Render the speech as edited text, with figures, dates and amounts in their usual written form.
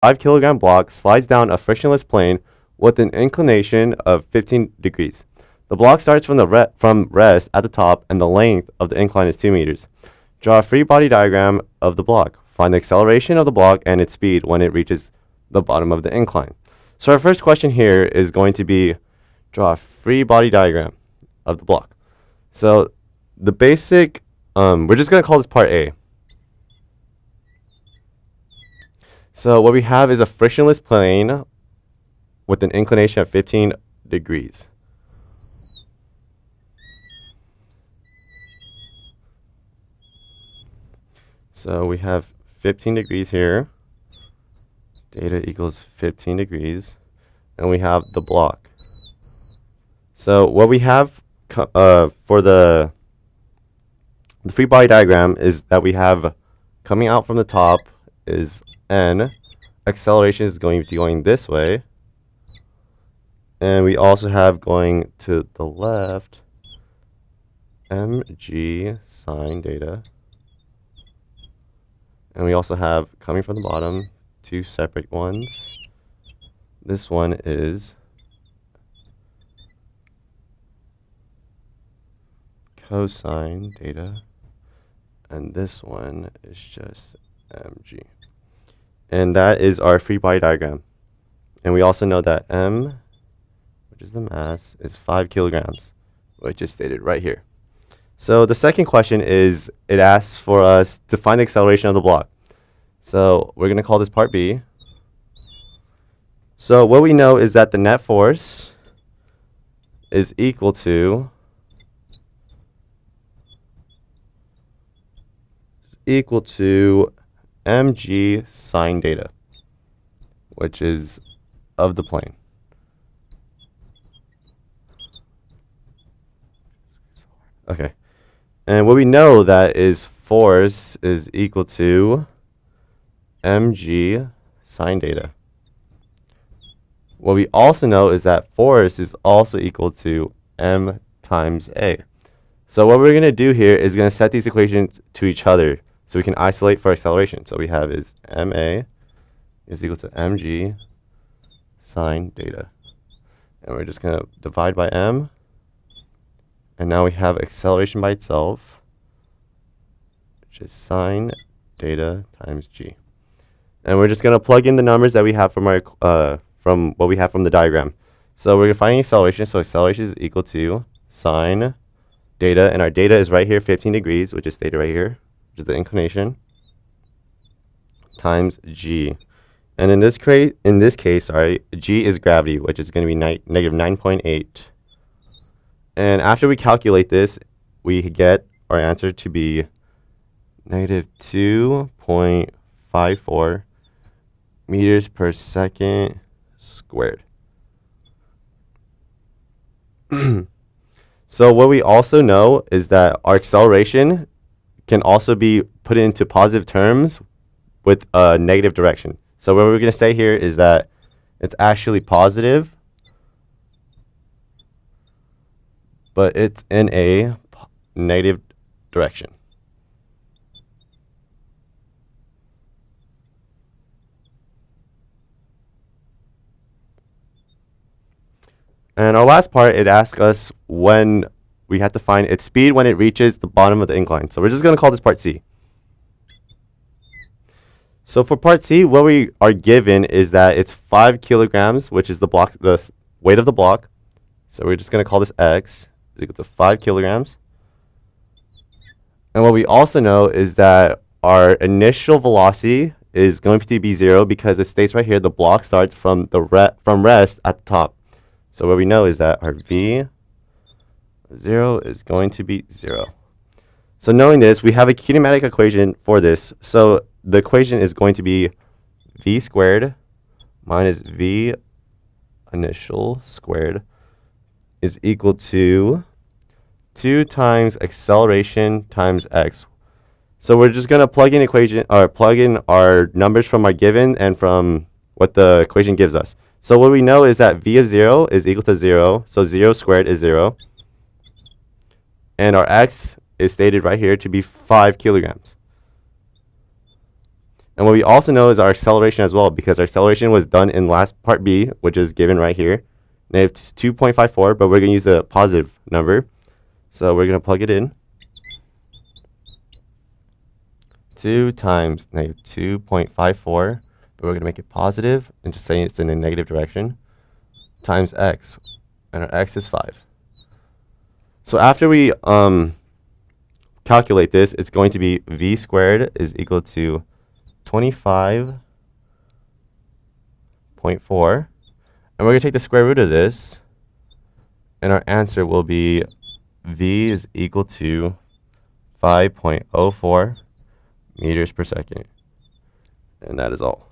5 kilogram block slides down a frictionless plane with an inclination of 15 degrees. The block starts from rest at the top, and the length of the incline is 2 meters. Draw a free body diagram of the block. Find the acceleration of the block and its speed when it reaches the bottom of the incline. So our first question here is going to be draw a free body diagram of the block. So the basic, we're just going to call this part A. So what we have is a frictionless plane with an inclination of 15 degrees. So we have 15 degrees here. Data equals 15 degrees. And we have the block. So what we have for the free body diagram is that we have coming out from the top is n. Acceleration is going to be going this way. And we also have going to the left mg sine data. And we also have coming from the bottom two separate ones. This one is cosine data, and this one is just mg. And that is our free body diagram. And we also know that m, which is the mass, is 5 kilograms, which is stated right here. So the second question is, it asks for us to find the acceleration of the block. So we're going to call this part B. So what we know is that the net force is equal to mg sine data, which is of the plane. Okay. And what we know that is force is equal to mg sine data. What we also know is that force is also equal to m times a. So what we're going to do here is going to set these equations to each other so we can isolate for acceleration. So we have is ma is equal to mg sine data. And we're just going to divide by m. And now we have acceleration by itself, which is sine data times g. And we're just going to plug in the numbers that we have from our from what we have from the diagram. So we're finding acceleration. So acceleration is equal to sine data, and our data is right here, 15 degrees, which is stated right here, which is the inclination, times g. And in this case, sorry, g is gravity, which is going to be negative 9.8. And after we calculate this, we get our answer to be negative 2.54 meters per second squared. So what we also know is that our acceleration can also be put into positive terms with a negative direction. So what we're going to say here is that it's actually positive, but it's in a negative direction. And our last part, it asks us when we have to find its speed when it reaches the bottom of the incline. So we're just going to call this part C. So for part C, what we are given is that it's 5 kilograms, which is the weight of the block. So we're just going to call this x is equal to 5 kilograms. And what we also know is that our initial velocity is going to be 0 because it states right here the block starts from rest at the top. So what we know is that our v0 is going to be 0. So knowing this, we have a kinematic equation for this. So the equation is going to be v squared minus v initial squared is equal to 2 times acceleration times x. So we're just going to plug in our numbers from our given and from what the equation gives us. So what we know is that v of 0 is equal to 0. So 0 squared is 0. And our x is stated right here to be 5 kilograms. And what we also know is our acceleration as well, because our acceleration was done in last part B, which is given right here. Negative 2.54, but we're going to use the positive number. So we're going to plug it in. 2 times negative 2.54, but we're going to make it positive and just saying it's in a negative direction, times x, and our x is 5. So after we calculate this, it's going to be v squared is equal to 25.4, and we're going to take the square root of this, and our answer will be v is equal to 5.04 meters per second. And that is all.